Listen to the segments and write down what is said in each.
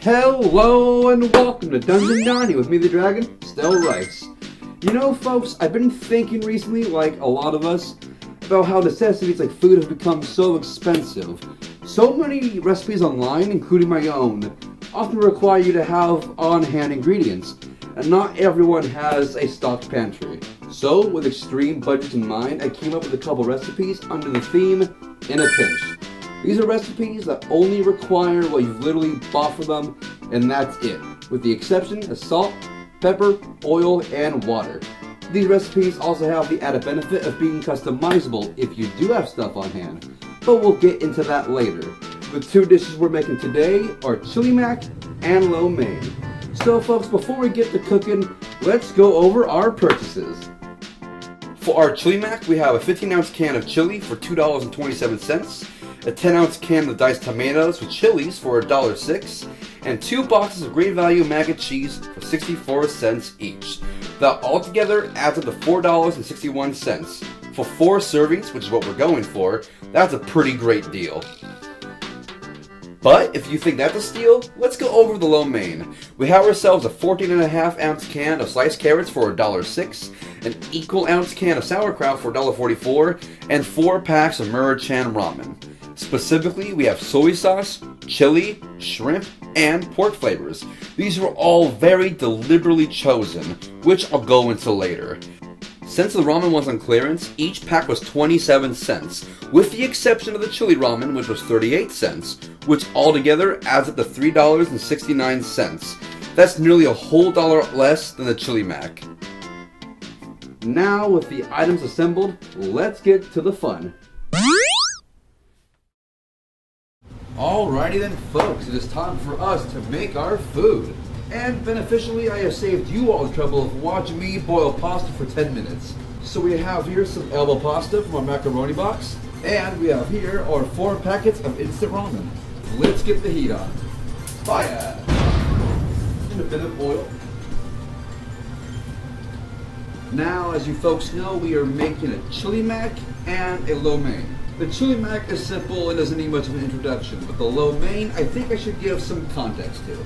Hello and welcome to Dungeon Dining with me, the Dragon, Still Rice. You know, folks, I've been thinking recently, like a lot of us, about how necessities like food have become so expensive. So many recipes online, including my own, often require you to have on-hand ingredients, and not everyone has a stocked pantry. So, with extreme budgets in mind, I came up with a couple recipes under the theme, In a Pinch. These are recipes that only require what you've literally bought for them, and that's it, with the exception of salt, pepper, oil, and water. These recipes also have the added benefit of being customizable if you do have stuff on hand, but we'll get into that later. The two dishes we're making today are chili mac and lo mein. So folks, before we get to cooking, let's go over our purchases. For our chili mac, we have a 15-ounce can of chili for $2.27, a 10-ounce can of diced tomatoes with chilies for $1.06, and 2 boxes of Great Value mac and cheese for 64 cents each. That altogether adds up to $4.61. For 4 servings, which is what we're going for, that's a pretty great deal. But if you think that's a steal, let's go over the lo mein. We have ourselves a 14.5-ounce can of sliced carrots for $1.06, an equal ounce can of sauerkraut for $1.44, and 4 packs of Maruchan ramen. Specifically, we have soy sauce, chili, shrimp, and pork flavors. These were all very deliberately chosen, which I'll go into later. Since the ramen was on clearance, each pack was 27 cents, with the exception of the chili ramen, which was 38 cents, which altogether adds up to $3.69. That's nearly a whole dollar less than the chili mac. Now, with the items assembled, let's get to the fun. Alrighty then, folks, it is time for us to make our food. And beneficially, I have saved you all the trouble of watching me boil pasta for 10 minutes. So we have here some elbow pasta from our macaroni box, and we have here our 4 packets of instant ramen. Let's get the heat on. Fire! And a bit of oil. Now, as you folks know, we are making a chili mac and a lo mein. The chili mac is simple and doesn't need much of an introduction, but the lo mein, I think I should give some context to.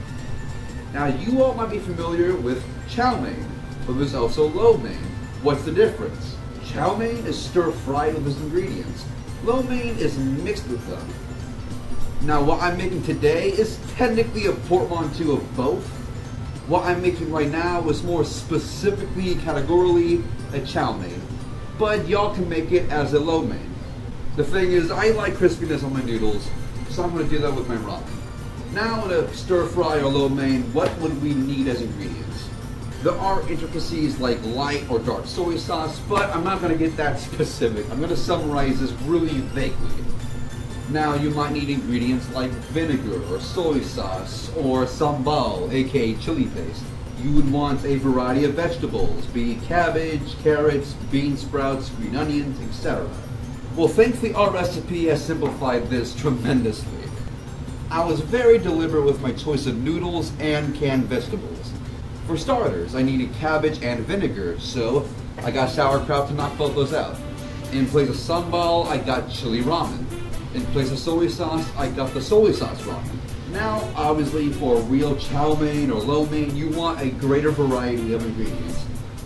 Now, you all might be familiar with chow mein, but there's also lo mein. What's the difference? Chow mein is stir-fried with its ingredients. Lo mein is mixed with them. Now, what I'm making today is technically a portmanteau of both. What I'm making right now is more specifically, categorically, a chow mein. But y'all can make it as a lo mein. The thing is, I like crispiness on my noodles, so I'm going to do that with my ramen. Now, in a stir-fry or lo mein, what would we need as ingredients? There are intricacies like light or dark soy sauce, but I'm not going to get that specific. I'm going to summarize this really vaguely. Now, you might need ingredients like vinegar or soy sauce or sambal, aka chili paste. You would want a variety of vegetables, be it cabbage, carrots, bean sprouts, green onions, etc. Well, thankfully our recipe has simplified this tremendously. I was very deliberate with my choice of noodles and canned vegetables. For starters, I needed cabbage and vinegar, so I got sauerkraut to knock both those out. In place of sambal, I got chili ramen. In place of soy sauce, I got the soy sauce ramen. Now, obviously, for real chow mein or lo mein, you want a greater variety of ingredients.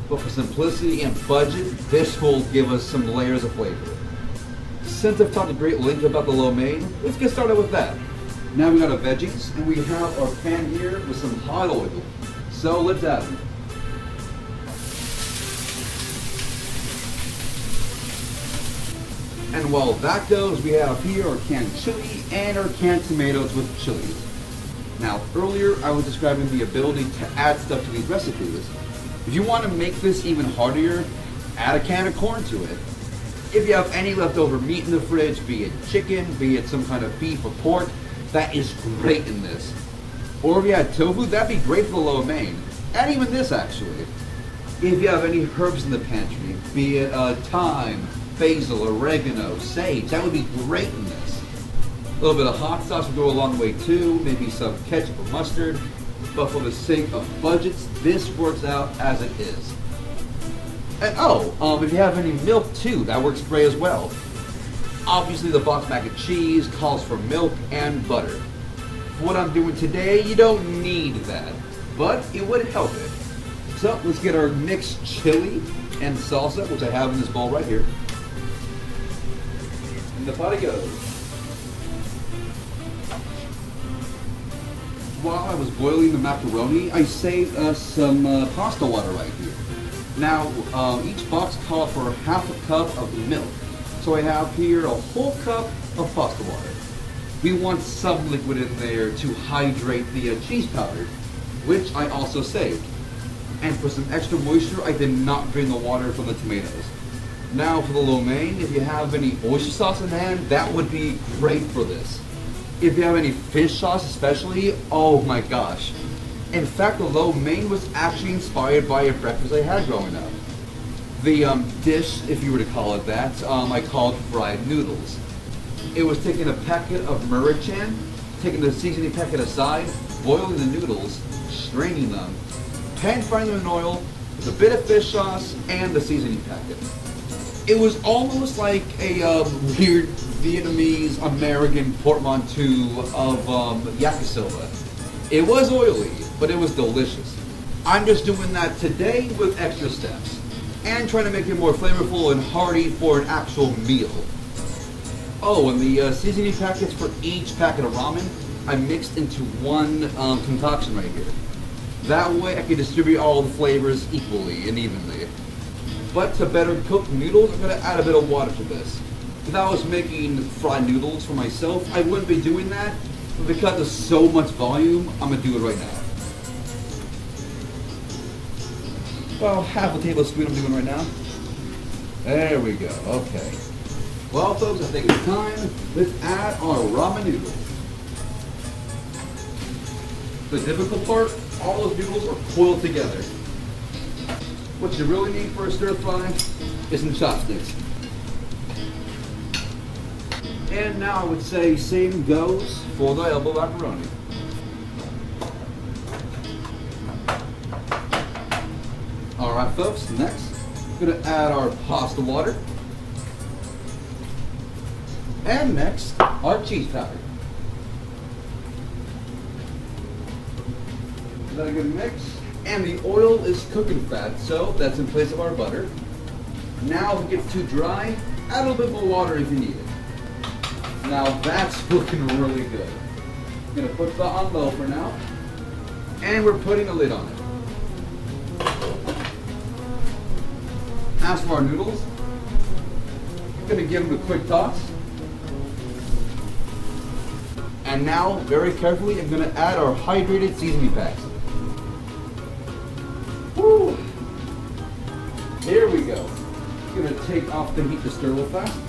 But for simplicity and budget, this will give us some layers of flavor. Since I've talked a great length about the lo mein, let's get started with that. Now we got our veggies, and we have our pan here with some hot oil. So let's add them. And while that goes, we have here our canned chili and our canned tomatoes with chilies. Now, earlier I was describing the ability to add stuff to these recipes. If you want to make this even harder, add a can of corn to it. If you have any leftover meat in the fridge, be it chicken, be it some kind of beef or pork, that is great in this. Or if you had tofu, that'd be great for the lo mein. And even this, actually. If you have any herbs in the pantry, be it thyme, basil, oregano, sage, that would be great in this. A little bit of hot sauce would go a long way too, maybe some ketchup or mustard. But for the sake of budgets, this works out as it is. And if you have any milk too, that works great as well. Obviously the boxed mac and cheese calls for milk and butter. For what I'm doing today, you don't need that, but it would help it. So let's get our mixed chili and salsa, which I have in this bowl right here. And the pot it goes. While I was boiling the macaroni, I saved us some pasta water right here. Now, each box called for half a cup of milk. So I have here a whole cup of pasta water. We want some liquid in there to hydrate the cheese powder, which I also saved. And for some extra moisture, I did not drain the water from the tomatoes. Now for the lo mein, if you have any oyster sauce in hand, that would be great for this. If you have any fish sauce especially, oh my gosh. In fact, the lo mein was actually inspired by a breakfast I had growing up. The dish, if you were to call it that, I called fried noodles. It was taking a packet of Maruchan, taking the seasoning packet aside, boiling the noodles, straining them, pan frying them in oil with a bit of fish sauce and the seasoning packet. It was almost like a weird Vietnamese American portmanteau of yakisoba. It was oily, but it was delicious. I'm just doing that today with extra steps and trying to make it more flavorful and hearty for an actual meal. Oh, and the seasoning packets for each packet of ramen, I mixed into one concoction right here. That way I can distribute all the flavors equally and evenly. But to better cook noodles, I'm going to add a bit of water to this. If I was making fried noodles for myself, I wouldn't be doing that. But because there's so much volume, I'm going to do it right now. Well, half a tablespoon I'm doing right now. There we go, okay. Well folks, I think it's time. Let's add our ramen noodles. The difficult part, all those noodles are coiled together. What you really need for a stir fry is some chopsticks. And now I would say same goes for the elbow macaroni. Alright folks, next we're going to add our pasta water. And next, our cheese powder. Is that a good mix? And the oil is cooking fat, so that's in place of our butter. Now if it gets too dry, add a little bit more water if you need it. Now that's looking really good. I'm going to put that on low for now. And we're putting a lid on it. As for our noodles, I'm going to give them a quick toss. And now, very carefully, I'm going to add our hydrated seasoning packs. Woo! Here we go. I'm going to take off the heat to stir real fast.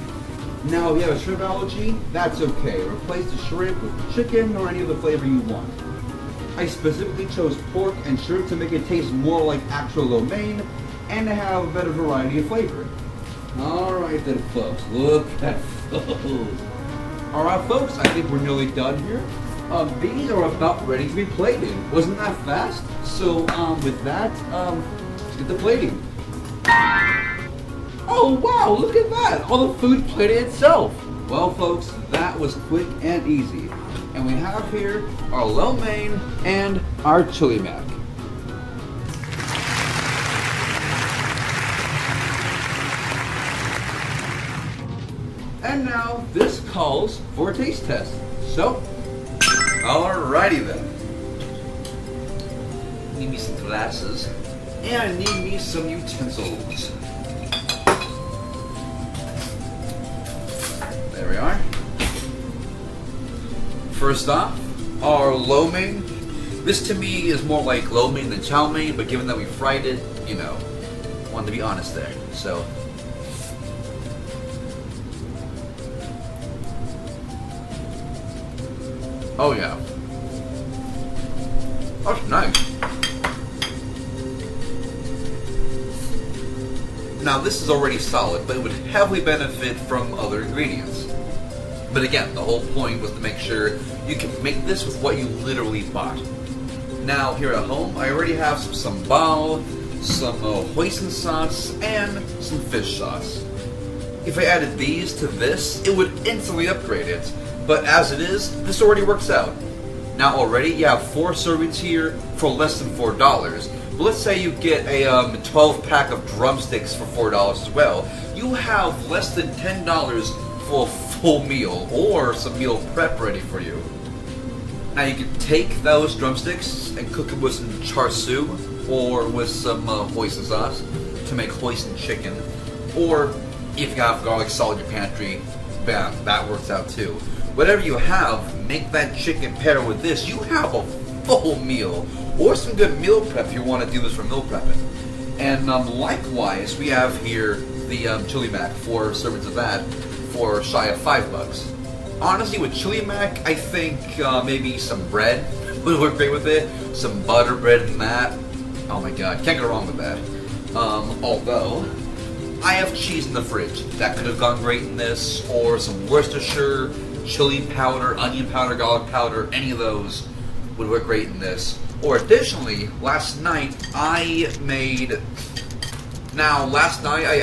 Now, if you have a shrimp allergy, that's okay. Replace the shrimp with chicken or any other flavor you want. I specifically chose pork and shrimp to make it taste more like actual lo mein and to have a better variety of flavor. Alright then folks, look at those. Alright folks, I think we're nearly done here. These are about ready to be plated. Wasn't that fast? So with that, let's get the plating. Oh wow, look at that! All the food plated itself. Well folks, that was quick and easy. And we have here our lo mein and our chili mac. And now this calls for a taste test. So, alrighty then. Need me some glasses, and I need me some utensils. There we are. First off, our lo mein. This to me is more like lo mein than chow mein, but given that we fried it, you know, wanted to be honest there. So. Oh yeah. That's nice. Now this is already solid, but it would heavily benefit from other ingredients. But again, the whole point was to make sure you can make this with what you literally bought. Now here at home, I already have some sambal, some hoisin sauce, and some fish sauce. If I added these to this, it would instantly upgrade it. But as it is, this already works out. Now already you have 4 servings here for less than $4. But let's say you get a 12 pack of drumsticks for $4 as well. You have less than $10 for a full meal or some meal prep ready for you. Now you can take those drumsticks and cook them with some char siu or with some hoisin sauce to make hoisin chicken. Or if you have garlic salt in your pantry, bam, that works out too. Whatever you have, make that chicken pair with this. You have a full meal, or some good meal prep if you want to do this for meal prepping. And likewise, we have here the chili mac, 4 servings of that for shy of $5. Honestly, with chili mac, I think maybe some bread would work great with it. Some butter bread and that. Oh my god, can't go wrong with that. Although, I have cheese in the fridge. That could have gone great in this, or some Worcestershire, chili powder, onion powder, garlic powder, any of those would work great in this. Or additionally, last night I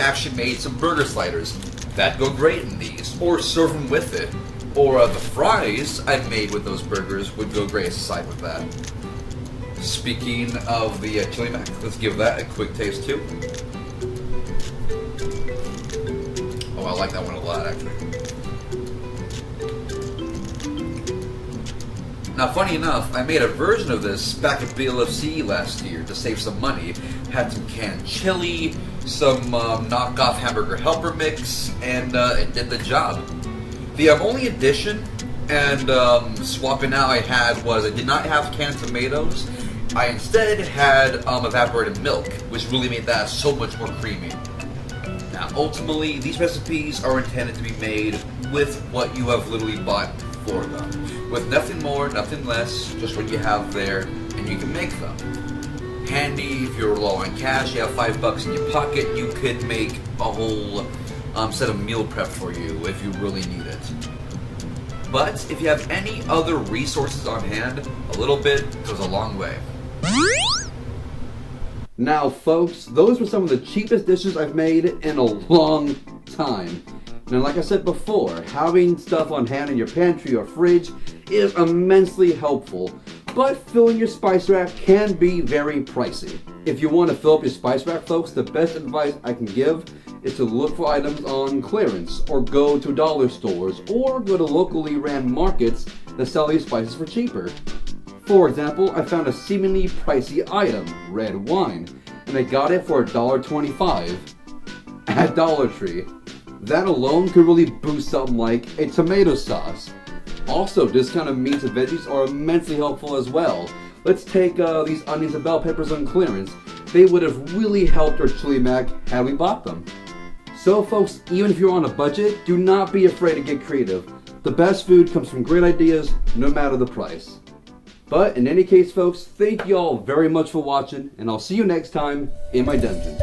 actually made some burger sliders. That'd go great in these, or serve them with it. Or the fries I made with those burgers would go great as a side with that. Speaking of the chili mac, let's give that a quick taste too. Oh, I like that one a lot actually. Now, funny enough, I made a version of this back at BLFC last year to save some money. Had some canned chili, some knockoff hamburger helper mix, and it did the job. The only addition and swapping out I had was I did not have canned tomatoes. I instead had evaporated milk, which really made that so much more creamy. Now, ultimately, these recipes are intended to be made with what you have literally bought for them. With nothing more, nothing less, just what you have there, and you can make them. Handy if you're low on cash, you have $5 in your pocket, you could make a whole set of meal prep for you if you really need it. But if you have any other resources on hand, a little bit goes a long way. Now folks, those were some of the cheapest dishes I've made in a long time. Now like I said before, having stuff on hand in your pantry or fridge is immensely helpful, but filling your spice rack can be very pricey. If you want to fill up your spice rack, folks, the best advice I can give is to look for items on clearance, or go to dollar stores, or go to locally ran markets that sell these spices for cheaper. For example, I found a seemingly pricey item, red wine, and I got it for $1.25 at Dollar Tree. That alone could really boost something like a tomato sauce. Also, discounted meats and veggies are immensely helpful as well. Let's take these onions and bell peppers on clearance. They would have really helped our chili mac had we bought them. So folks, even if you're on a budget, do not be afraid to get creative. The best food comes from great ideas, no matter the price. But in any case folks, thank you all very much for watching, and I'll see you next time in my dungeon.